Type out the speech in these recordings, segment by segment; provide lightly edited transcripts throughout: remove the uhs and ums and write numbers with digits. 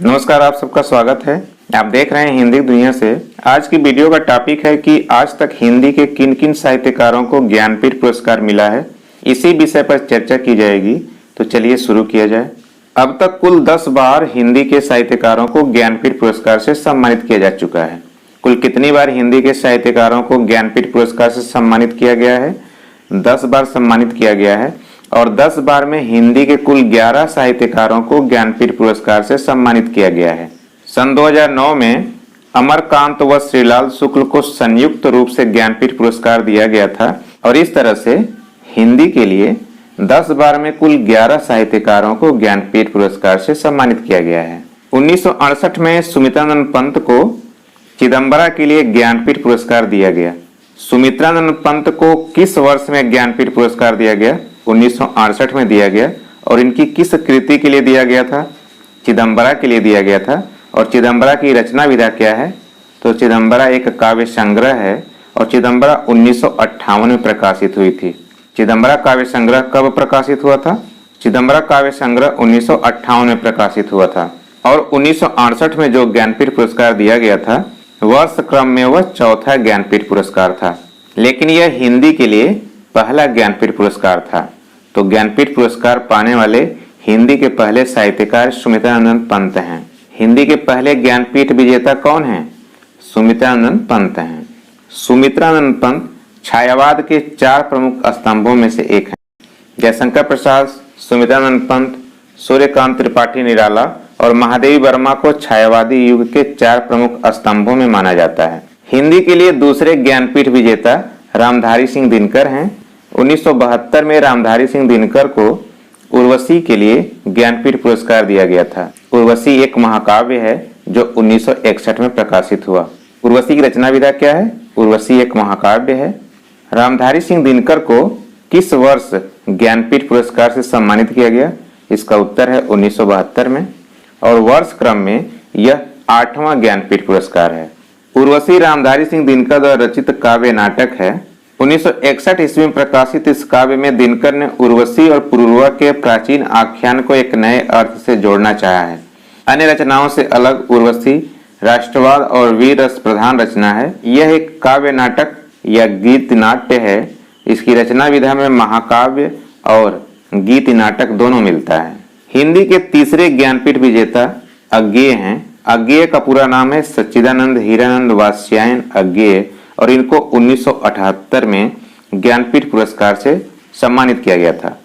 नमस्कार, आप सबका स्वागत है। आप देख रहे हैं हिंदी दुनिया से। आज की वीडियो का टॉपिक है कि आज तक हिंदी के किन किन साहित्यकारों को ज्ञानपीठ पुरस्कार मिला है। इसी विषय पर चर्चा की जाएगी, तो चलिए शुरू किया जाए। अब तक कुल 10 बार हिंदी के साहित्यकारों को ज्ञानपीठ पुरस्कार से सम्मानित किया जा चुका है। कुल कितनी बार हिंदी के साहित्यकारों को ज्ञानपीठ पुरस्कार से सम्मानित किया गया है? 10 बार सम्मानित किया गया है और 10 बार में हिंदी के कुल 11 साहित्यकारों को ज्ञानपीठ पुरस्कार से सम्मानित किया गया है। सन 2009 में अमरकांत व श्रीलाल शुक्ल को संयुक्त रूप से ज्ञानपीठ पुरस्कार दिया गया था और इस तरह से हिंदी के लिए 10 बार में कुल 11 साहित्यकारों को ज्ञानपीठ पुरस्कार से सम्मानित किया गया है। 1968 में सुमित्रानंद पंत को चिदंबरा के लिए ज्ञानपीठ पुरस्कार दिया गया। सुमित्रानंद पंत को किस वर्ष में ज्ञानपीठ पुरस्कार दिया गया? 1968 में दिया गया। और इनकी किस कृति के लिए दिया गया था? चिदंबरा के लिए दिया गया था। और चिदंबरा की रचना विधा क्या है? तो चिदंबरा एक काव्य संग्रह है और चिदंबरा 1958 में प्रकाशित हुई थी। चिदंबरा काव्य संग्रह कब प्रकाशित हुआ था? चिदंबरा काव्य संग्रह 1958 में प्रकाशित हुआ था। और 1968 में जो ज्ञानपीठ पुरस्कार दिया गया था, वर्ष क्रम में वह चौथा ज्ञानपीठ पुरस्कार था, लेकिन यह हिंदी के लिए पहला ज्ञानपीठ पुरस्कार था। तो ज्ञानपीठ पुरस्कार पाने वाले हिंदी के पहले साहित्यकार सुमित्रानंद पंत हैं। हिंदी के पहले ज्ञानपीठ विजेता कौन हैं? सुमित्रानंद पंत हैं। सुमित्रानंद पंत छायावाद के 4 प्रमुख स्तंभों में से एक हैं। जयशंकर प्रसाद, सुमित्रानंद पंत, सूर्यकांत त्रिपाठी निराला और महादेवी वर्मा को छायावादी युग के 4 प्रमुख स्तंभों में माना जाता है। हिंदी के लिए दूसरे ज्ञानपीठ विजेता रामधारी सिंह दिनकर हैं। 1972 में रामधारी सिंह दिनकर को उर्वशी के लिए ज्ञानपीठ पुरस्कार दिया गया था। उर्वशी एक महाकाव्य है जो 1961 में प्रकाशित हुआ। उर्वशी की रचना विधा क्या है? उर्वशी एक महाकाव्य है। रामधारी सिंह दिनकर को किस वर्ष ज्ञानपीठ पुरस्कार से सम्मानित किया गया? इसका उत्तर है 1972 में और वर्ष क्रम में यह 8वां ज्ञानपीठ पुरस्कार है। उर्वशी रामधारी सिंह दिनकर द्वारा रचित काव्य नाटक है। 1961 ईस्वी में प्रकाशित इस काव्य में दिनकर ने उर्वशी और पुरूरवा के प्राचीन आख्यान को एक नए अर्थ से जोड़ना चाहा है। अन्य रचनाओं से अलग उर्वशी राष्ट्रवाद और वीर रस प्रधान रचना है। यह एक काव्य नाटक या गीत नाट्य है। इसकी रचना विधा में महाकाव्य और गीत नाटक दोनों मिलता है। हिंदी के तीसरे ज्ञानपीठ विजेता अज्ञेय हैं। अज्ञेय का पूरा नाम है सच्चिदानंद हीरानंद वात्स्यायन अज्ञेय और इनको 1978 में ज्ञानपीठ पुरस्कार से सम्मानित किया गया था।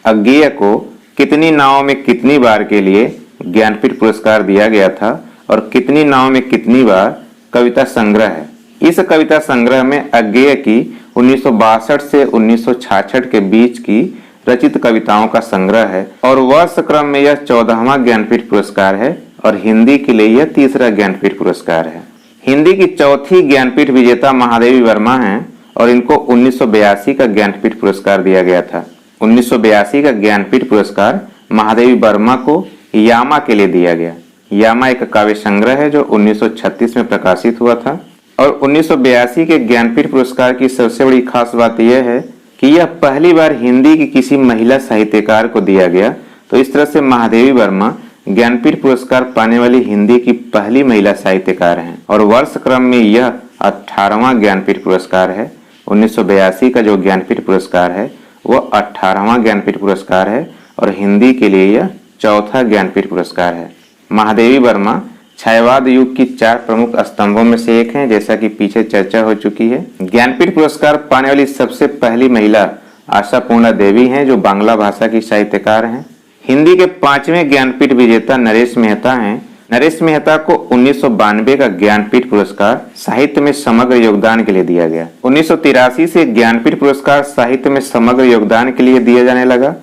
अज्ञेय को कितनी नावों में कितनी बार के लिए ज्ञानपीठ पुरस्कार दिया गया था और कितनी नावों में कितनी बार कविता संग्रह है। इस कविता संग्रह में अज्ञेय की 1962 से 1966 के बीच की रचित कविताओं का संग्रह है और वर्ष क्रम में यह 14वां ज्ञानपीठ पुरस्कार है और हिंदी के लिए यह तीसरा ज्ञानपीठ पुरस्कार है। हिंदी की चौथी ज्ञानपीठ विजेता महादेवी वर्मा हैं और इनको 1982 का ज्ञानपीठ पुरस्कार दिया गया था। 1982 का ज्ञानपीठ पुरस्कार महादेवी वर्मा को यामा के लिए दिया गया। यामा एक काव्य संग्रह है जो 1936 में प्रकाशित हुआ था और 1982 के ज्ञानपीठ पुरस्कार की सबसे बड़ी खास बात यह है कि यह पहली बार हिंदी की किसी महिला साहित्यकार को दिया गया। तो इस तरह से महादेवी वर्मा ज्ञानपीठ पुरस्कार पाने वाली हिंदी की पहली महिला साहित्यकार हैं और वर्ष क्रम में यह 18वां ज्ञानपीठ पुरस्कार है। 1982 का जो ज्ञानपीठ पुरस्कार है वह 18वां ज्ञानपीठ पुरस्कार है और हिंदी के लिए यह चौथा ज्ञानपीठ पुरस्कार है। महादेवी वर्मा छायावाद युग की 4 प्रमुख स्तंभों में से एक हैं, जैसा कि पीछे चर्चा हो चुकी है। ज्ञानपीठ पुरस्कार पाने वाली सबसे पहली महिला आशापूर्णा देवी हैं जो बांग्ला भाषा की साहित्यकार हैं। हिंदी के 5वें ज्ञानपीठ विजेता नरेश मेहता हैं। नरेश मेहता को 1992 का ज्ञानपीठ पुरस्कार साहित्य में समग्र योगदान के लिए दिया गया। 1983 से ज्ञानपीठ पुरस्कार साहित्य में समग्र योगदान के लिए दिया जाने लगा।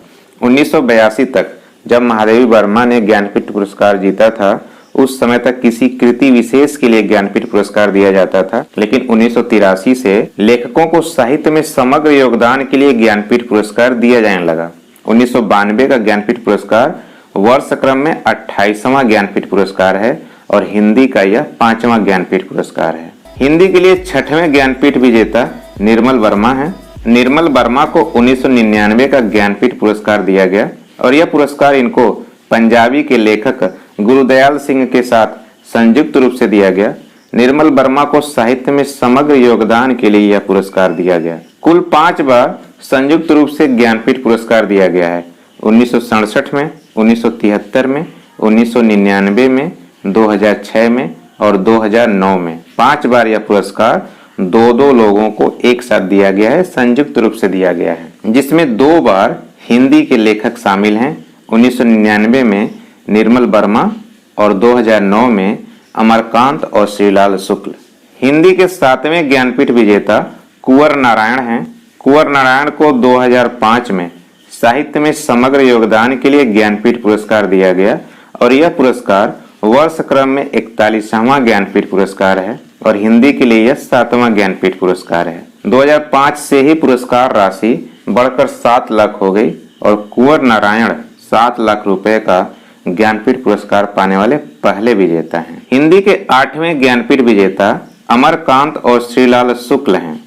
1982 तक जब महादेवी वर्मा ने ज्ञानपीठ पुरस्कार जीता था, उस समय तक किसी कृति विशेष के लिए ज्ञानपीठ पुरस्कार दिया जाता था, लेकिन 1983 से लेखकों को साहित्य में समग्र योगदान के लिए ज्ञानपीठ पुरस्कार दिया जाने लगा। 1992 का ज्ञानपीठ पुरस्कार वर्ष क्रम में 28वां ज्ञानपीठ पुरस्कार है और हिंदी का यह 5वां ज्ञानपीठ पुरस्कार है। हिंदी के लिए 6वें ज्ञानपीठ विजेता निर्मल वर्मा है। निर्मल वर्मा को 1999 का ज्ञानपीठ पुरस्कार दिया गया और यह पुरस्कार इनको पंजाबी के लेखक गुरुदयाल सिंह के साथ संयुक्त रूप से दिया गया। निर्मल वर्मा को साहित्य में समग्र योगदान के लिए यह पुरस्कार दिया गया। कुल 5 बार संयुक्त रूप से ज्ञानपीठ पुरस्कार दिया गया है। 1967 में, 1973 में, 1999 में, 2006 में और 2009 में 5 बार यह पुरस्कार दो लोगों को एक साथ दिया गया है, संयुक्त रूप से दिया गया है, जिसमें 2 बार हिंदी के लेखक शामिल हैं। 1999 में निर्मल वर्मा और 2009 में अमरकांत और श्रीलाल शुक्ल। हिंदी के 7वें ज्ञानपीठ विजेता कुंवर नारायण हैं। कुंवर नारायण को 2005 में साहित्य में समग्र योगदान के लिए ज्ञानपीठ पुरस्कार दिया गया और यह पुरस्कार वर्ष क्रम में 41वां ज्ञानपीठ पुरस्कार है और हिंदी के लिए यह 7वां ज्ञानपीठ पुरस्कार है। 2005 से ही पुरस्कार राशि बढ़कर 7 लाख हो गई और कुंवर नारायण 7 लाख रुपए का ज्ञानपीठ पुरस्कार पाने वाले पहले विजेता हैं। हिंदी के 8वें ज्ञानपीठ विजेता अमरकांत और श्रीलाल शुक्ल हैं।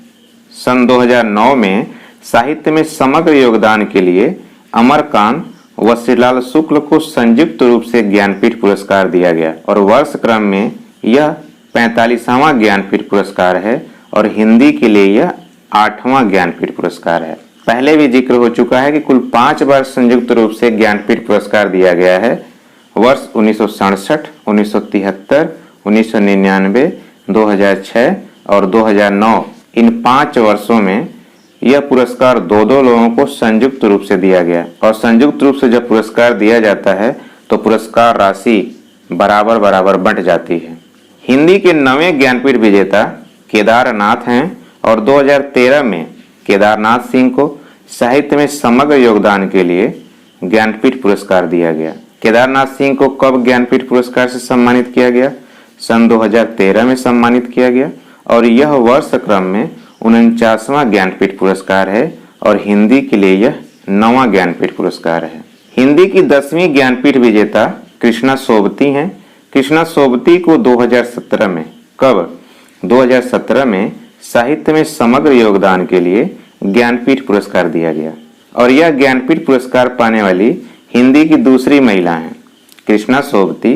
सन 2009 में साहित्य में समग्र योगदान के लिए अमरकांत व श्रीलाल शुक्ल को संयुक्त रूप से ज्ञानपीठ पुरस्कार दिया गया और वर्ष क्रम में यह 45वां ज्ञानपीठ पुरस्कार है और हिंदी के लिए यह 8वां ज्ञानपीठ पुरस्कार है। पहले भी जिक्र हो चुका है कि कुल 5 बार संयुक्त रूप से ज्ञानपीठ पुरस्कार दिया गया है। वर्ष 1967, 1973, 1999, 2006 और 2009 इन 5 वर्षों में यह पुरस्कार 2 लोगों को संयुक्त रूप से दिया गया और संयुक्त रूप से जब पुरस्कार दिया जाता है तो पुरस्कार राशि बराबर बराबर बंट जाती है। हिंदी के 9वें ज्ञानपीठ विजेता केदारनाथ हैं और 2013 में केदारनाथ सिंह को साहित्य में समग्र योगदान के लिए ज्ञानपीठ पुरस्कार दिया गया। केदारनाथ सिंह को कब ज्ञानपीठ पुरस्कार से सम्मानित किया गया? सन 2013 में सम्मानित किया गया और यह वर्ष क्रम में 49वां ज्ञानपीठ पुरस्कार है और हिंदी के लिए यह 9वां ज्ञानपीठ पुरस्कार है। हिंदी की 10वीं ज्ञानपीठ विजेता कृष्णा सोबती हैं। कृष्णा सोबती को 2017 में 2017 में साहित्य में समग्र योगदान के लिए ज्ञानपीठ पुरस्कार दिया गया और यह ज्ञानपीठ पुरस्कार पाने वाली हिंदी की दूसरी महिला हैं। कृष्णा सोबती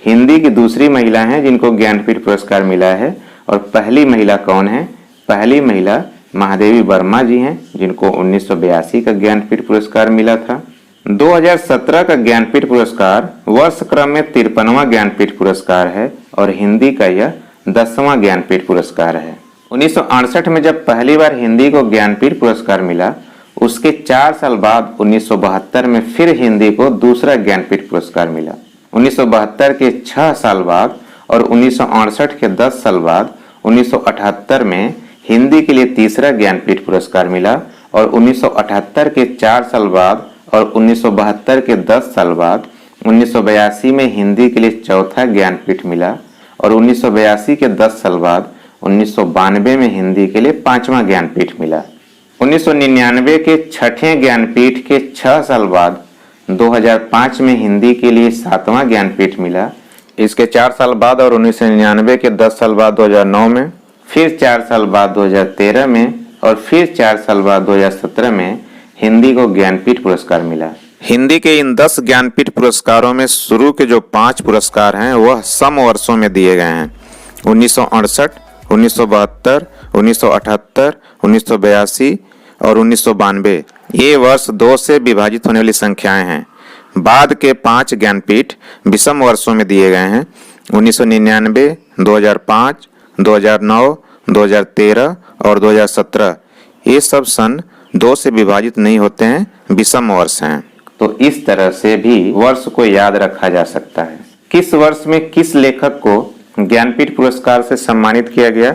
हिंदी की दूसरी महिला हैं जिनको ज्ञानपीठ पुरस्कार मिला है और पहली महिला कौन है? पहली महिला महादेवी वर्मा जी हैं जिनको 1982 का ज्ञानपीठ पुरस्कार मिला था। 2017 का ज्ञानपीठ पुरस्कार वर्ष क्रम में 53वां ज्ञानपीठ पुरस्कार है और हिंदी का यह 10वां ज्ञानपीठ पुरस्कार है। 1968 में जब पहली बार हिंदी को ज्ञानपीठ पुरस्कार मिला, उसके 4 साल बाद 1972 में फिर हिंदी को दूसरा ज्ञानपीठ पुरस्कार मिला। 1972 के 6 साल बाद और 1968 के 10 साल बाद 1978 में हिंदी के लिए तीसरा ज्ञानपीठ पुरस्कार मिला और 1978 के 4 साल बाद और 1972 के 10 साल बाद 1982 में हिंदी के लिए चौथा ज्ञानपीठ मिला और 1982 के 10 साल बाद 1992 में हिंदी के लिए 5वां ज्ञानपीठ मिला। 1999 के 6ठे ज्ञानपीठ के 6 साल बाद 2005 में हिंदी के लिए 7वां ज्ञानपीठ मिला। इसके 4 साल बाद और 1999 के 10 साल बाद 2009 में, फिर 4 साल बाद 2013 में और फिर 4 साल बाद 2017 में हिंदी को ज्ञानपीठ पुरस्कार मिला। हिंदी के इन 10 ज्ञानपीठ पुरस्कारों में शुरू के जो 5 पुरस्कार हैं वह सम वर्षों में दिए गए हैं। 1968, 1972, 1978, 1982 और 1992 ये वर्ष 2 से विभाजित होने वाली संख्याएं हैं। बाद के 5 ज्ञानपीठ विषम वर्षों में दिए गए हैं। 1999, 2005, 2009, 2013 और 2017 ये सब सन 2 से विभाजित नहीं होते हैं, विषम वर्ष हैं। तो इस तरह से भी वर्ष को याद रखा जा सकता है। किस वर्ष में किस लेखक को ज्ञानपीठ पुरस्कार से सम्मानित किया गया,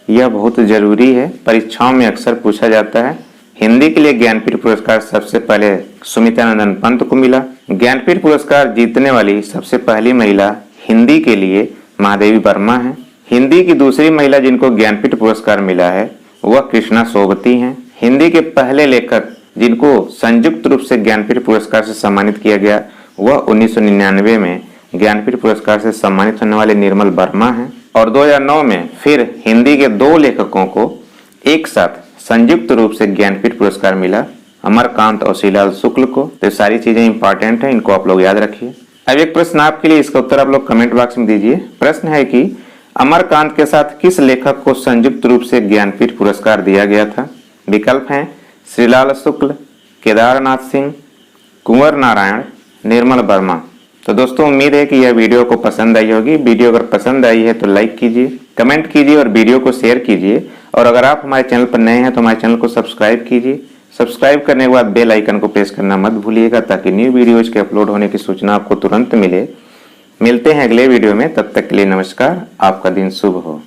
यह बहुत जरूरी है, परीक्षाओं में अक्सर पूछा जाता है। हिंदी के लिए ज्ञानपीठ पुरस्कार सबसे पहले सुमित्रानंदन पंत को मिला। ज्ञानपीठ पुरस्कार जीतने वाली सबसे पहली महिला हिंदी के लिए महादेवी वर्मा है। हिंदी की दूसरी महिला जिनको ज्ञानपीठ पुरस्कार मिला है वह कृष्णा सोबती हैं। हिंदी के पहले लेखक जिनको संयुक्त रूप से ज्ञानपीठ पुरस्कार से सम्मानित किया गया वह 1999 में ज्ञानपीठ पुरस्कार से सम्मानित होने वाले निर्मल वर्मा हैं और 2009 में फिर हिंदी के 2 लेखकों को एक साथ संयुक्त रूप से ज्ञानपीठ पुरस्कार मिला, अमरकांत और श्रीलाल शुक्ल को। तो सारी चीजें इंपॉर्टेंट हैं, इनको आप लोग याद रखिए। अब एक प्रश्न आपके लिए, इसका उत्तर आप लोग कमेंट बॉक्स में दीजिए। प्रश्न है कि अमरकांत के साथ किस लेखक को संयुक्त रूप से ज्ञानपीठ पुरस्कार दिया गया था? विकल्प हैं श्रीलाल शुक्ल, केदारनाथ सिंह, कुंवर नारायण, निर्मल वर्मा। तो दोस्तों उम्मीद है कि यह वीडियो को पसंद आई होगी। वीडियो अगर पसंद आई है तो लाइक कीजिए, कमेंट कीजिए और वीडियो को शेयर कीजिए। और अगर आप हमारे चैनल पर नए हैं तो हमारे चैनल को सब्सक्राइब कीजिए। सब्सक्राइब करने के बाद बेल आइकन को प्रेस करना मत भूलिएगा, ताकि न्यू वीडियोज के अपलोड होने की सूचना आपको तुरंत मिले। मिलते हैं अगले वीडियो में, तब तक के लिए नमस्कार। आपका दिन शुभ हो।